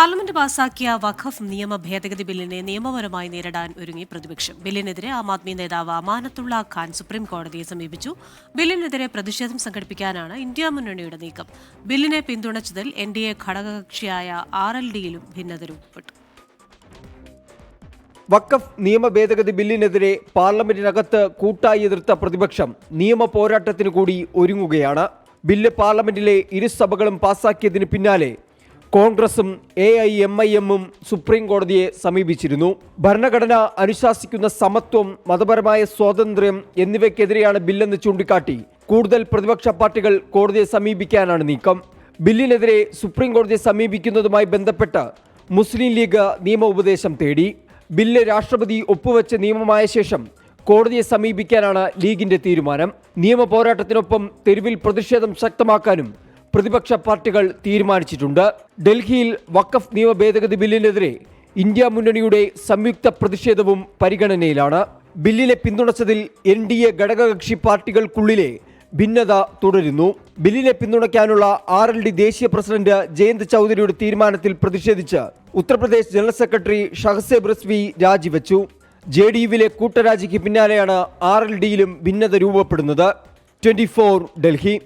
Parliament പാസാക്കിയ വഖഫ് നിയമ ഭേദഗതി ബില്ലിനെ നിയമപരമായി നേരിടാൻ ഒരുങ്ങി പ്രതിപക്ഷം. ബില്ലിനെതിരെ ആം ആദ്മി നേതാവ് അമാനത്തുള്ള ഖാൻ സുപ്രീം കോടതിയെ സമീപിച്ചു. ബില്ലിനെതിരെ പ്രതിഷേധം സംഘടിപ്പിക്കാനാണ് ഇന്ത്യ മുന്നണിയുടെ നീക്കം. ബില്ലിനെ പിന്തുണച്ചതിൽ NDA ഘടകകക്ഷിയായ RLDയിലും ഭിന്നത രൂപപ്പെട്ടു. വഖഫ് നിയമ ഭേദഗതി ബില്ലിനെതിരെ പാർലമെന്റിനകത്ത് കൂട്ടായി എതിർത്ത പ്രതിപക്ഷം നിയമ പോരാട്ടത്തിന് കൂടി ഒരുങ്ങുകയാണ്. ബില്ല് പാർലമെന്റിലെ ഇരുസഭകളും പാസാക്കിയതിന് പിന്നാലെ കോൺഗ്രസും AIMIMഉം സുപ്രീം കോടതിയെ സമീപിച്ചിരുന്നു. ഭരണഘടന അനുശാസിക്കുന്ന സമത്വം, മതപരമായ സ്വാതന്ത്ര്യം എന്നിവയ്ക്കെതിരെയാണ് ബില്ലെന്ന് ചൂണ്ടിക്കാട്ടി കൂടുതൽ പ്രതിപക്ഷ പാർട്ടികൾ കോടതിയെ സമീപിക്കാനാണ് നീക്കം. ബില്ലിനെതിരെ സുപ്രീം കോടതിയെ സമീപിക്കുന്നതുമായി ബന്ധപ്പെട്ട് മുസ്ലിം ലീഗ് നിയമ ഉപദേശം തേടി. ബില്ല് രാഷ്ട്രപതി ഒപ്പുവെച്ച് നിയമമായ ശേഷം കോടതിയെ സമീപിക്കാനാണ് ലീഗിന്റെ തീരുമാനം. നിയമ പോരാട്ടത്തിനൊപ്പം തെരുവിൽ പ്രതിഷേധം ശക്തമാക്കാനും പ്രതിപക്ഷ പാർട്ടികൾ തീരുമാനിച്ചിട്ടുണ്ട്. ഡൽഹിയിൽ വഖഫ് നിയമ ഭേദഗതി ബില്ലിനെതിരെ ഇന്ത്യ മുന്നണിയുടെ സംയുക്ത പ്രതിഷേധവും പരിഗണനയിലാണ്. ബില്ലിനെ പിന്തുണച്ചതിൽ NDA ഘടകകക്ഷി പാർട്ടികൾക്കുള്ളിലെ ഭിന്നത തുടരുന്നു. ബില്ലിനെ പിന്തുണയ്ക്കാനുള്ള RLD ദേശീയ പ്രസിഡന്റ് ജയന്ത് ചൗധരിയുടെ തീരുമാനത്തിൽ പ്രതിഷേധിച്ച് ഉത്തർപ്രദേശ് ജനറൽ സെക്രട്ടറി ഷഹസേബ് റിസ്വി രാജിവെച്ചു. JDUവിലെ കൂട്ടരാജിക്ക് പിന്നാലെയാണ് RLDയിലും ഭിന്നത രൂപപ്പെടുന്നത്. 24 ഡൽഹി.